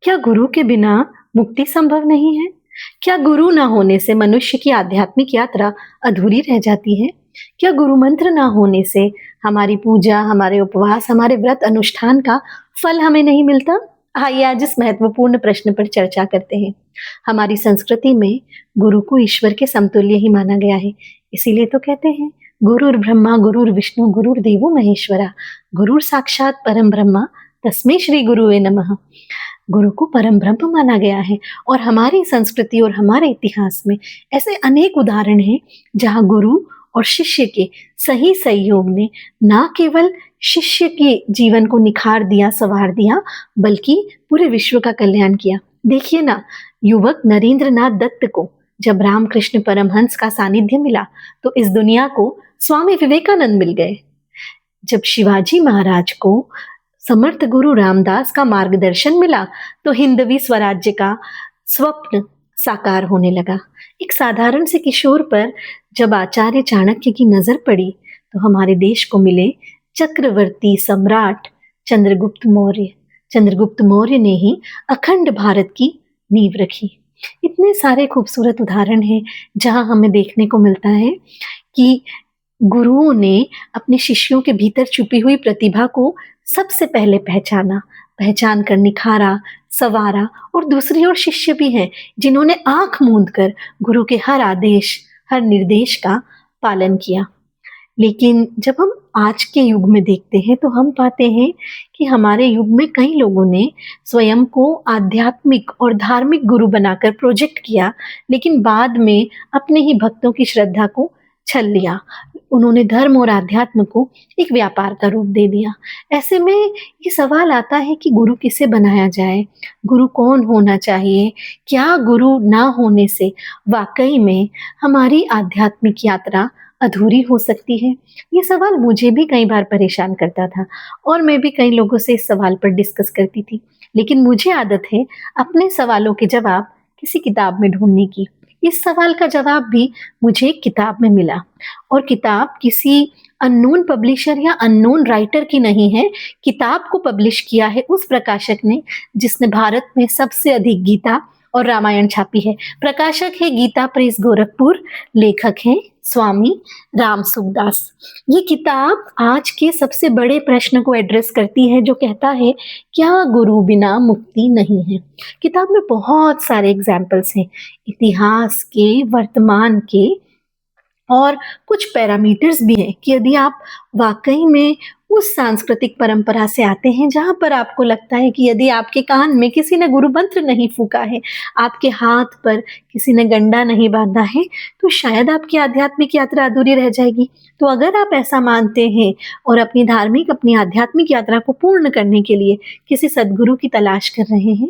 क्या गुरु के बिना मुक्ति संभव नहीं है? क्या गुरु ना होने से मनुष्य की आध्यात्मिक यात्रा अधूरी रह जाती है? क्या गुरु मंत्र ना होने से हमारी पूजा, हमारे उपवास, हमारे व्रत अनुष्ठान का फल हमें नहीं मिलता? आइए आज इस महत्वपूर्ण प्रश्न पर चर्चा करते हैं। हमारी संस्कृति में गुरु को ईश्वर के समतुल्य ही माना गया है। इसीलिए तो कहते हैं गुरुर् ब्रह्मा गुरुर्विष्णु गुरुर्देवो महेश्वरा, गुरुर साक्षात परम ब्रह्मा तस्मै श्री गुरुवे नमः। गुरु को परम ब्रह्म माना गया है और हमारी संस्कृति और हमारे इतिहास में ऐसे अनेक उदाहरण हैं जहाँ गुरु और शिष्य के सही सहयोग ने न केवल शिष्य के जीवन को निखार दिया, संवार दिया, बल्कि पूरे विश्व का कल्याण किया। देखिए ना, युवक नरेंद्र नाथ दत्त को जब रामकृष्ण परमहंस का सानिध्य मिला तो इस दुनिया को स्वामी विवेकानंद मिल गए। जब शिवाजी महाराज को समर्थ गुरु रामदास का मार्गदर्शन मिला तो हिंदवी स्वराज्य का स्वप्न साकार होने लगा। एक साधारण से किशोर पर जब आचार्य चाणक्य की नजर पड़ी तो हमारे देश को मिले चक्रवर्ती सम्राट चंद्रगुप्त मौर्य। चंद्रगुप्त मौर्य ने ही अखंड भारत की नींव रखी। इतने सारे खूबसूरत उदाहरण हैं जहां हमें देखने को मिलता है कि गुरुओं ने अपने शिष्यों के भीतर छुपी हुई प्रतिभा को सबसे पहले पहचाना, पहचान कर निखारा, संवारा, और दूसरी ओर शिष्य भी हैं जिन्होंने आंख मूंद कर गुरु के हर आदेश, हर निर्देश का पालन किया। लेकिन जब हम आज के युग में देखते हैं तो हम पाते हैं कि हमारे युग में कई लोगों ने स्वयं को आध्यात्मिक और धार्मिक गुरु बनाकर प्रोजेक्ट किया, लेकिन बाद में अपने ही भक्तों की श्रद्धा को छल लिया। उन्होंने धर्म और आध्यात्म को एक व्यापार का रूप दे दिया। ऐसे में ये सवाल आता है कि गुरु किसे बनाया जाए, गुरु कौन होना चाहिए, क्या गुरु ना होने से वाकई में हमारी आध्यात्मिक यात्रा अधूरी हो सकती है? ये सवाल मुझे भी कई बार परेशान करता था और मैं भी कई लोगों से इस सवाल पर डिस्कस करती थी। लेकिन मुझे आदत है अपने सवालों के जवाब किसी किताब में ढूंढने की। इस सवाल का जवाब भी मुझे एक किताब में मिला, और किताब किसी अननोन पब्लिशर या अननोन राइटर की नहीं है। किताब को पब्लिश किया है उस प्रकाशक ने जिसने भारत में सबसे अधिक गीता और रामायण छापी है। प्रकाशक है गीता प्रेस गोरखपुर, लेखक हैं स्वामी राम सुखदास। ये किताब आज के सबसे बड़े प्रश्न को एड्रेस करती है जो कहता है क्या गुरु बिना मुक्ति नहीं है। किताब में बहुत सारे एग्जाम्पल्स हैं, इतिहास के, वर्तमान के, और कुछ पैरामीटर्स भी हैं कि यदि आप वाकई में उस सांस्कृतिक परंपरा से आते हैं जहां पर आपको लगता है कि यदि आपके कान में किसी ने गुरु मंत्र नहीं फूका है, आपके हाथ पर किसी ने गंडा नहीं बांधा है, तो शायद आपकी आध्यात्मिक यात्रा अधूरी रह जाएगी। तो अगर आप ऐसा मानते हैं और अपनी आध्यात्मिक यात्रा को पूर्ण करने के लिए किसी सदगुरु की तलाश कर रहे हैं,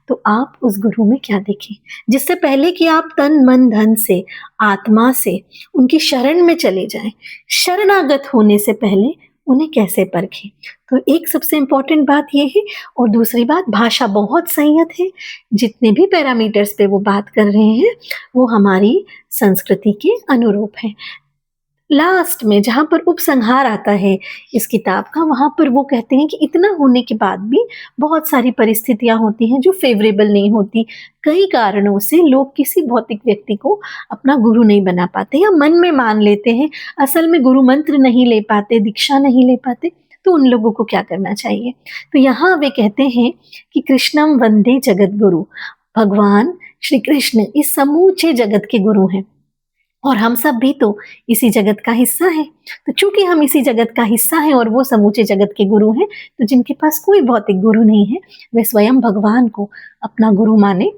तो आप उस गुरु में क्या देखें, जिससे पहले कि आप तन मन धन से, आत्मा से उनकी शरण में चले जाएं, शरणागत होने से पहले उन्हें कैसे परखें। तो एक सबसे इम्पोर्टेंट बात ये है, और दूसरी बात, भाषा बहुत संयत है। जितने भी पैरामीटर्स पे वो बात कर रहे हैं वो हमारी संस्कृति के अनुरूप है। लास्ट में जहाँ पर उपसंहार आता है इस किताब का, वहाँ पर वो कहते हैं कि इतना होने के बाद भी बहुत सारी परिस्थितियाँ होती हैं जो फेवरेबल नहीं होती। कई कारणों से लोग किसी भौतिक व्यक्ति को अपना गुरु नहीं बना पाते या मन में मान लेते हैं, असल में गुरु मंत्र नहीं ले पाते, दीक्षा नहीं ले पाते। तो उन लोगों को क्या करना चाहिए? तो यहाँ वे कहते हैं कि कृष्णम वंदे जगत गुरु, भगवान श्री कृष्ण इस समूचे जगत के गुरु हैं और हम सब भी तो इसी जगत का हिस्सा है। तो चूंकि हम इसी जगत का हिस्सा हैं और वो समूचे जगत के गुरु हैं, तो जिनके पास कोई भौतिक गुरु नहीं है वे स्वयं भगवान को अपना गुरु माने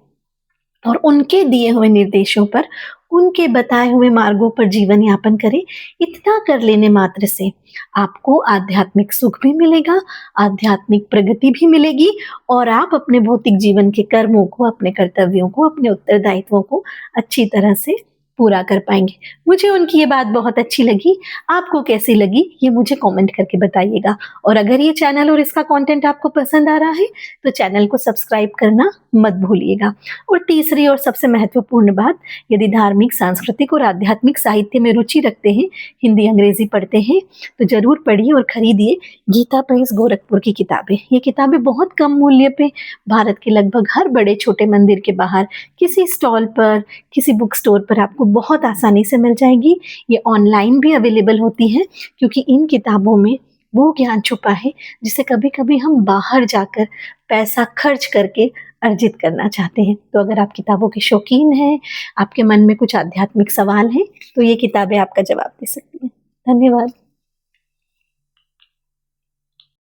और उनके दिए हुए निर्देशों पर, उनके बताए हुए मार्गों पर जीवन यापन करें। इतना कर लेने मात्र से आपको आध्यात्मिक सुख भी मिलेगा, आध्यात्मिक प्रगति भी मिलेगी, और आप अपने भौतिक जीवन के कर्मों को, अपने कर्तव्यों को, अपने उत्तरदायित्वों को अच्छी तरह से पूरा कर पाएंगे। मुझे उनकी ये बात बहुत अच्छी लगी। आपको कैसी लगी ये मुझे कमेंट करके बताइएगा। और अगर ये चैनल और इसका कंटेंट आपको पसंद आ रहा है तो चैनल को सब्सक्राइब करना मत भूलिएगा। और तीसरी और सबसे महत्वपूर्ण बात, यदि धार्मिक, सांस्कृतिक और आध्यात्मिक साहित्य में रुचि रखते हैं, हिंदी अंग्रेजी पढ़ते हैं, तो जरूर पढ़िए और खरीदिए गीता प्रेस गोरखपुर की किताबें। ये किताबें बहुत कम मूल्य पे भारत के लगभग हर बड़े छोटे मंदिर के बाहर किसी स्टॉल पर, किसी बुक स्टोर पर आपको बहुत आसानी से मिल जाएगी। ये ऑनलाइन भी अवेलेबल होती है, क्योंकि इन किताबों में वो ज्ञान छुपा है जिसे कभी कभी हम बाहर जाकर पैसा खर्च करके अर्जित करना चाहते हैं। तो अगर आप किताबों के शौकीन हैं, आपके मन में कुछ आध्यात्मिक सवाल हैं, तो ये किताबें आपका जवाब दे सकती हैं। धन्यवाद।